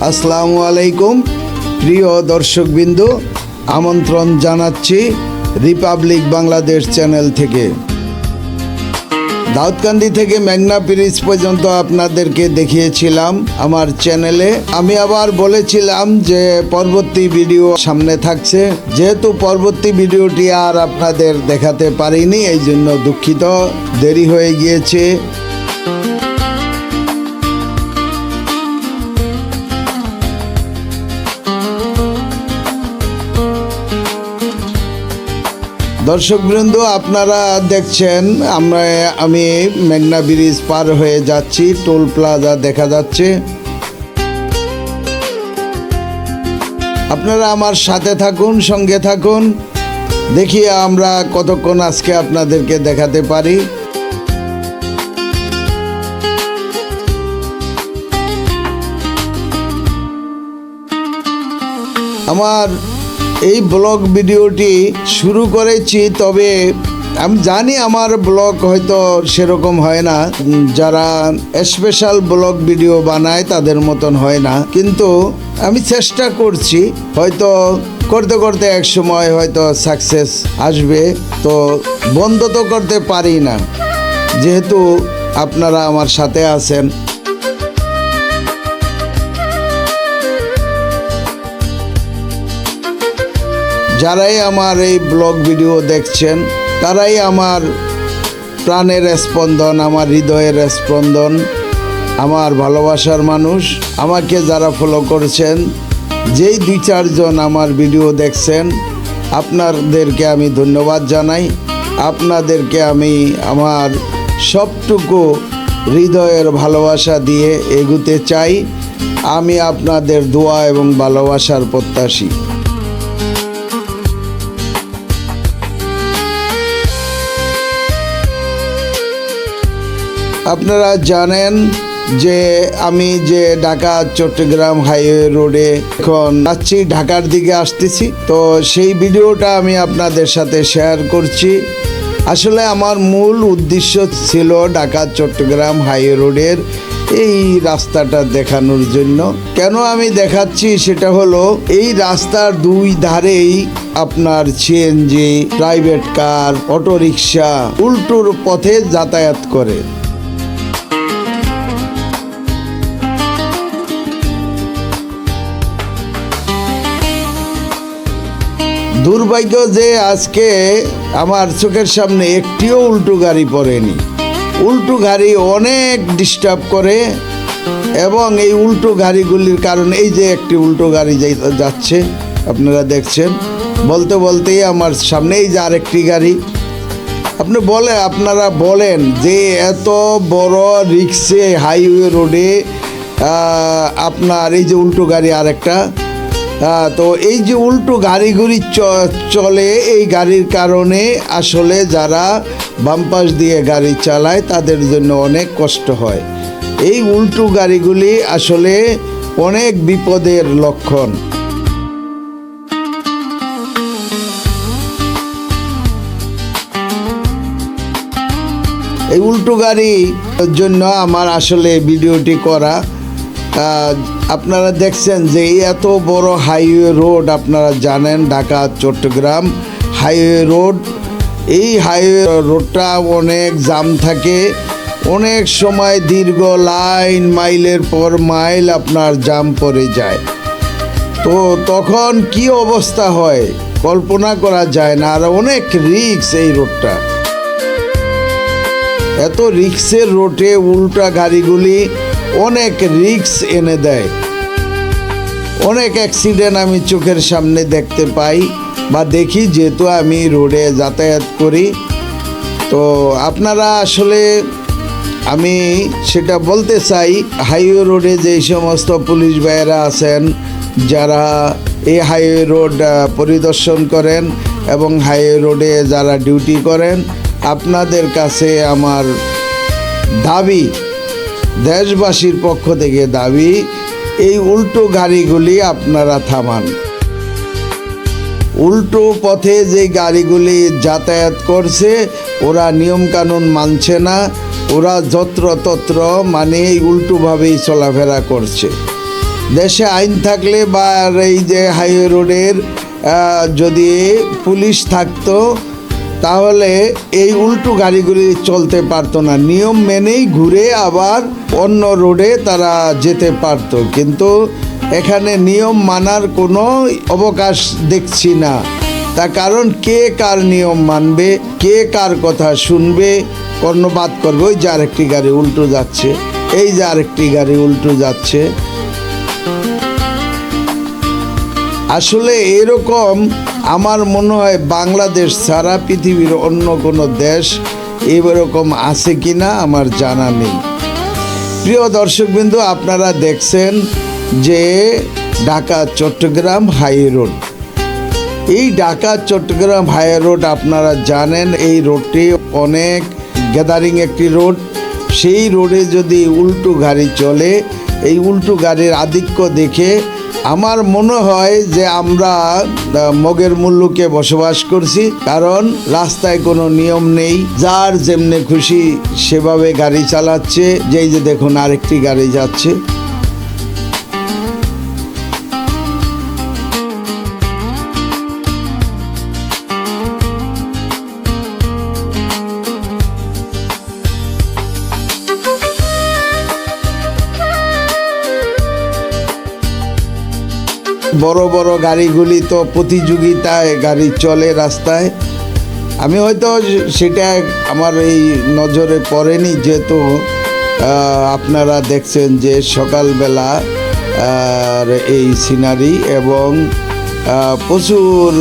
আসসালামু আলাইকুম প্রিয় দর্শকবৃন্দ, আমন্ত্রণ জানাচ্ছি রিপাবলিক বাংলাদেশ চ্যানেল থেকে। দাউদকান্দি থেকে মেঘনা ব্রিজ পর্যন্ত আপনাদেরকে দেখিয়েছিলাম আমার চ্যানেলে। আমি আবার বলেছিলাম যে পরবর্তী ভিডিও সামনে থাকছে, যেহেতু পরবর্তী ভিডিওটি আর আপনাদের দেখাতে পারিনি, এই জন্য দুঃখিত, দেরি হয়ে গিয়েছে। দর্শকবৃন্দ, আপনারা দেখছেন আমি মেঘনা ব্রিজ পার হয়ে যাচ্ছি, টোল প্লাজা দেখা যাচ্ছে। আপনারা আমার সাথে থাকুন, সঙ্গে থাকুন, দেখি আমরা কতক্ষণ আজকে আপনাদেরকে দেখাতে পারি। আমার এই ব্লগ ভিডিওটি শুরু করেছি, তবে আমি জানি আমার ব্লগ হয়তো সেরকম হয় না, যারা স্পেশাল ব্লগ ভিডিও বানায় তাদের মতন হয় না, কিন্তু আমি চেষ্টা করছি। হয়তো করতে করতে এক সময় হয়তো সাকসেস আসবে, তো বন্ধ তো করতে পারি না, যেহেতু আপনারা আমার সাথে আছেন। যারাই আমার এই ব্লগ ভিডিও দেখছেন তারাই আমার প্রাণের স্পন্দন, আমার হৃদয়ের স্পন্দন, আমার ভালোবাসার মানুষ। আমাকে যারা ফলো করছেন, যেই 2-4 জন আমার ভিডিও দেখছেন, আপনাদেরকে আমি ধন্যবাদ জানাই। আপনাদেরকে আমি আমার সবটুকু হৃদয়ের ভালোবাসা দিয়ে এগোতে চাই। আমি আপনাদের দোয়া এবং ভালোবাসার প্রত্যাশী। আপনারা জানেন যে আমি যে ঢাকা চট্টগ্রাম হাইওয়ে রোডে এখন যাচ্ছি, ঢাকার দিকে আসতেছি, তো সেই ভিডিওটা আমি আপনাদের সাথে শেয়ার করছি। আসলে আমার মূল উদ্দেশ্য ছিল ঢাকা চট্টগ্রাম হাইওয়ে রোডের এই রাস্তাটা দেখানোর জন্য। কেন আমি দেখাচ্ছি সেটা হলো, এই রাস্তার 2 ধারেই আপনার সিএনজি, প্রাইভেট কার, অটোরিকশা উল্টোর পথে যাতায়াত করে। দুর্ভাগ্য যে আজকে আমার চোখের সামনে একটিও উল্টো গাড়ি পড়েনি। উল্টো গাড়ি অনেক ডিস্টার্ব করে, এবং এই উল্টো গাড়িগুলির কারণে এই যে একটি উল্টো গাড়ি যাচ্ছে আপনারা দেখছেন, বলতে বলতেই আমার সামনে এই যে আরেকটি গাড়ি। আপনারা বলেন যে এত বড় রিক্সে হাইওয়ে রোডে আপনার এই যে উল্টো গাড়ি আরেকটা, তো এই যে উল্টো গাড়িগুলি চলে, এই গাড়ির কারণে আসলে যারা বাম পাশ দিয়ে গাড়ি চালায় তাদের জন্য অনেক কষ্ট হয়। এই উল্টো গাড়িগুলি আসলে অনেক বিপদের লক্ষণ। এই উল্টো গাড়ির জন্য আমার আসলে ভিডিওটি করা। আপনারা দেখছেন যে এত বড় হাইওয়ে রোড, আপনারা জানেন ঢাকা চট্টগ্রাম হাইওয়ে রোড। এই হাইওয়ে রোডটা অনেক জাম থাকে, অনেক সময় দীর্ঘ লাইন, মাইলের পর মাইল আপনার জাম পড়ে যায়। তো তখন কি অবস্থা হয় কল্পনা করা যায় না। আর অনেক রিস্ক এই রোডটা, এত রিক্সের রোডে উল্টা গাড়িগুলি অনেক রিস্ক এনে দেয়। অনেক অ্যাক্সিডেন্ট আমি চোখের সামনে দেখতে পাই বা দেখি, যেহেতু আমি রোডে যাতায়াত করি। তো আপনারা আসলে, আমি সেটা বলতে চাই, হাইওয়ে রোডে যেই সমস্ত পুলিশ ভাইয়েরা আছেন, যারা এই হাইওয়ে রোড পরিদর্শন করেন এবং হাইওয়ে রোডে যারা ডিউটি করেন, আপনাদের কাছে আমার দাবি, দেশবাসীর পক্ষ থেকে দাবি, এই উল্টো গাড়িগুলি আপনারা থামান। উল্টো পথে যে গাড়িগুলি যাতায়াত করছে, ওরা নিয়মকানুন মানছে না, ওরা যত্রতত্র মানে উল্টোভাবেই চলাফেরা করছে। দেশে আইন থাকলে বা এই যে হাইওয়ে রোডের যদি পুলিশ থাকতো তাহলে এই উল্টো গাড়িগুলি চলতে পারতো না, নিয়ম মেনেই ঘুরে আবার অন্য রোডে তারা যেতে পারতো। কিন্তু এখানে নিয়ম মানার কোনো অবকাশ দেখছি না। তার কারণ কে কার নিয়ম মানবে, কে কার কথা শুনবে, কর্ণপাত করবে। ওই যে আরেকটি গাড়ি উল্টো যাচ্ছে, এই যে আরেকটি গাড়ি উল্টো যাচ্ছে। আসলে এরকম আমার মনে হয় বাংলাদেশ ছাড়া পৃথিবীর অন্য কোনো দেশ এরকম আছে কিনা আমার জানা নেই। প্রিয় দর্শকবৃন্দু, আপনারা দেখছেন যে ঢাকা চট্টগ্রাম হাই রোড। এই ঢাকা চট্টগ্রাম হাই রোড আপনারা জানেন এই রোডটি অনেক গ্যাদারিং একটি রোড। সেই রোডে যদি উল্টো গাড়ি চলে, এই উল্টো গাড়ির আধিক্য দেখে আমার মনে হয় যে আমরা মগের মুল্লুকে বসবাস করছি। কারণ রাস্তায় কোনো নিয়ম নেই, যার যেমনে খুশি সেভাবে গাড়ি চালাচ্ছে। যেই যে দেখুন আরেকটি গাড়ি যাচ্ছে। বড় বড় গাড়িগুলি তো প্রতিযোগিতায় গাড়ি চলে রাস্তায়। আমি হয়তো সেটা আমার এই নজরে পড়েনি, যেহেতু আপনারা দেখছেন যে সকালবেলা এই সিনারি এবং প্রচুর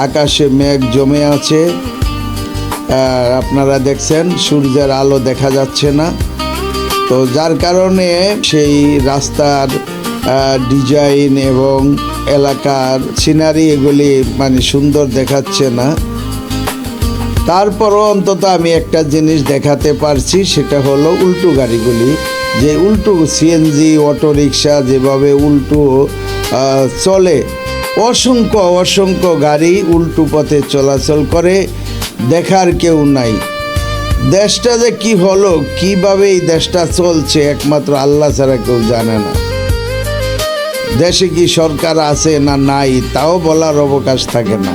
আকাশে মেঘ জমে আছে। আপনারা দেখছেন সূর্যের আলো দেখা যাচ্ছে না, তো যার কারণে সেই রাস্তার ডিজাইন এবং এলাকার সিনারি এগুলি মানে সুন্দর দেখাচ্ছে না। তারপরও অন্তত আমি একটা জিনিস দেখাতে পারছি, সেটা হলো উল্টো গাড়িগুলি, যে উল্টো সিএনজি অটোরিকশা যেভাবে উল্টো চলে। অসংখ্য অসংখ্য গাড়ি উল্টো পথে চলাচল করে, দেখার কেউ নাই। দেশটা যে কি হলো, কিভাবে এই দেশটা চলছে একমাত্র আল্লাহ ছাড়া কেউ জানে না। দেশে কি সরকার আছে না নাই তাও বলার অবকাশ থাকে না।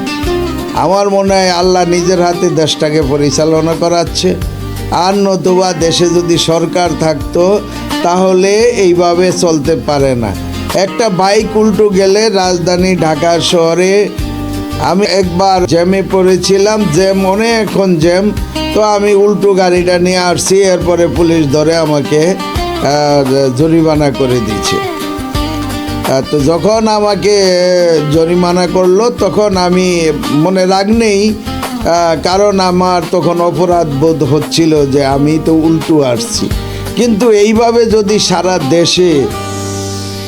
আমার মনে হয় আল্লাহ নিজের হাতে দেশটাকে পরিচালনা করাচ্ছে। আর নতুবা দেশে যদি সরকার থাকতো তাহলে এইভাবে চলতে পারে না। একটা বাইক উল্টো গেলে রাজধানী ঢাকা শহরে আমি একবার জ্যামে পড়েছিলাম, জ্যাম অনেকক্ষণ জ্যাম, তো আমি উল্টো গাড়িটা নিয়ে আসছি। এরপরে পুলিশ ধরে আমাকে জরিমানা করে দিয়েছে। তো যখন আমাকে জরিমানা করলো তখন আমি মনে রাগ নেই, কারণ আমার তখন অপরাধ বোধ হচ্ছিল যে আমি তো উল্টো আসছি। কিন্তু এইভাবে যদি সারা দেশে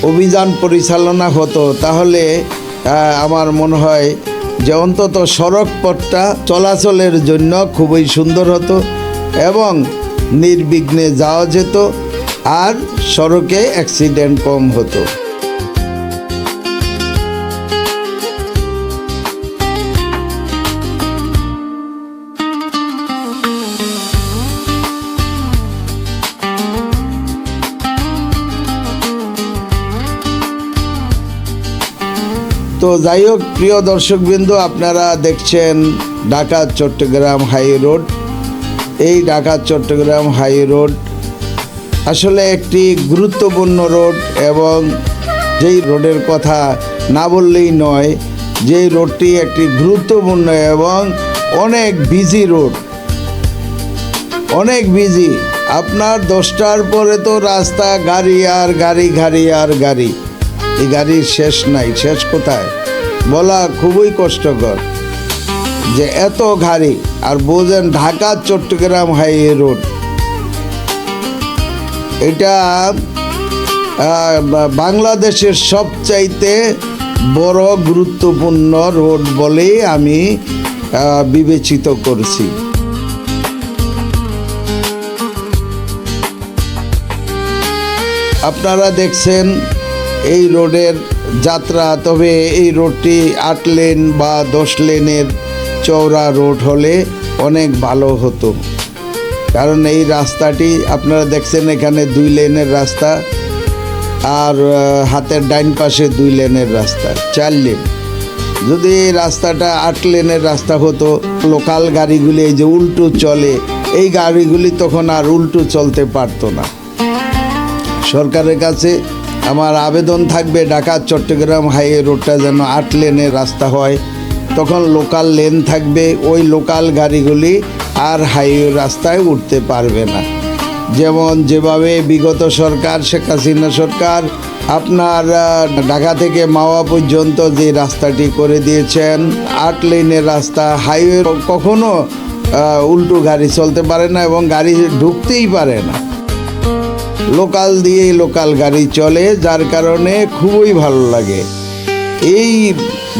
অভিযান পরিচালনা হতো তাহলে আমার মনে হয় যে অন্তত সড়ক পথটা চলাচলের জন্য খুবই সুন্দর হতো এবং নির্বিঘ্নে যাওয়া যেত, আর সড়কে অ্যাক্সিডেন্ট কম হতো। তো যাই হোক, প্রিয় দর্শকবৃন্দ, আপনারা দেখছেন ঢাকা চট্টগ্রাম হাই রোড। এই ঢাকা চট্টগ্রাম হাই রোড আসলে একটি গুরুত্বপূর্ণ রোড, এবং যেই রোডের কথা না বললেই নয়, যেই রোডটি একটি গুরুত্বপূর্ণ এবং অনেক বিজি রোড, অনেক বিজি। আপনার 10টার পরে তো রাস্তা গাড়ি আর গাড়ি, গাড়ি আর গাড়ি। এই গাড়ির শেষ নাই, শেষ কোথায় বলা খুবই কষ্টকর যে এত গাড়ি। আর বোঝেন ঢাকা চট্টগ্রাম হাইওয়ে রোড, এটা বাংলাদেশের সবচাইতে বড় গুরুত্বপূর্ণ রোড বলেই আমি বিবেচিত করছি। আপনারা দেখছেন এই রোডের যাত্রা। তবে এই রোডটি 8 লেন বা 10 লেনের চওড়া রোড হলে অনেক ভালো হতো, কারণ এই রাস্তাটি আপনারা দেখছেন এখানে 2 লেনের রাস্তা, আর হাতের ডাইন পাশে 2 লেনের রাস্তা, 4 লেন। যদি এই রাস্তাটা 8 লেনের রাস্তা হতো, লোকাল গাড়িগুলি এই যে উল্টো চলে, এই গাড়িগুলি তখন আর উল্টো চলতে পারতো না। সরকারের কাছে আমার আবেদন থাকবে, ঢাকা চট্টগ্রাম হাইওয়ে রোডটা যেন 8 লেনের রাস্তা হয়। তখন লোকাল লেন থাকবে, ওই লোকাল গাড়িগুলি আর হাইওয়ে রাস্তায় উঠতে পারবে না। যেভাবে বিগত সরকার, শেখ হাসিনা সরকার আপনার ঢাকা থেকে মাওয়া পর্যন্ত যে রাস্তাটি করে দিয়েছেন, 8 লেনের রাস্তা, হাইওয়ে কখনো উল্টো গাড়ি চলতে পারে না এবং গাড়ি ঢুকতেই পারে না। লোকাল দিয়েই লোকাল গাড়ি চলে, যার কারণে খুবই ভালো লাগে। এই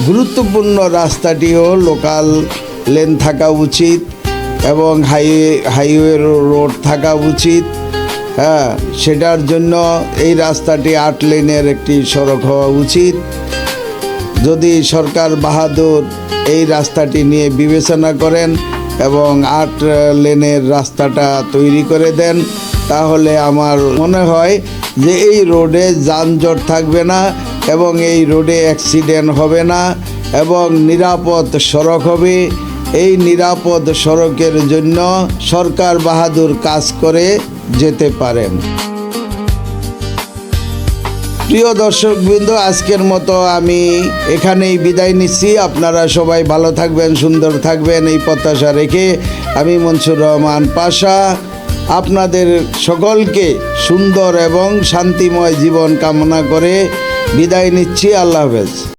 গুরুত্বপূর্ণ রাস্তাটিও লোকাল লেন থাকা উচিত এবং হাইওয়ে রোড থাকা উচিত। হ্যাঁ, সেটার জন্য এই রাস্তাটি 8 লেনের একটি সড়ক হওয়া উচিত। যদি সরকার বাহাদুর এই রাস্তাটি নিয়ে বিবেচনা করেন এবং 8 লেনের রাস্তাটা তৈরি করে দেন, তাহলে আমার মনে হয় যে এই রোডে যানজট থাকবে না এবং এই রোডে অ্যাক্সিডেন্ট হবে না এবং নিরাপদ সড়ক হবে। এই নিরাপদ সড়কের জন্য সরকার বাহাদুর কাজ করে যেতে পারেন। প্রিয় দর্শকবৃন্দ, আজকের মতো আমি এখানেই বিদায় নিচ্ছি। আপনারা সবাই ভালো থাকবেন, সুন্দর থাকবেন, এই প্রত্যাশা রেখে আমি মনসুর রহমান পাশা আপনাদের সকলকে সুন্দর এবং শান্তিময় জীবন কামনা করে বিদায় নিচ্ছি। আল্লাহ হাফেজ।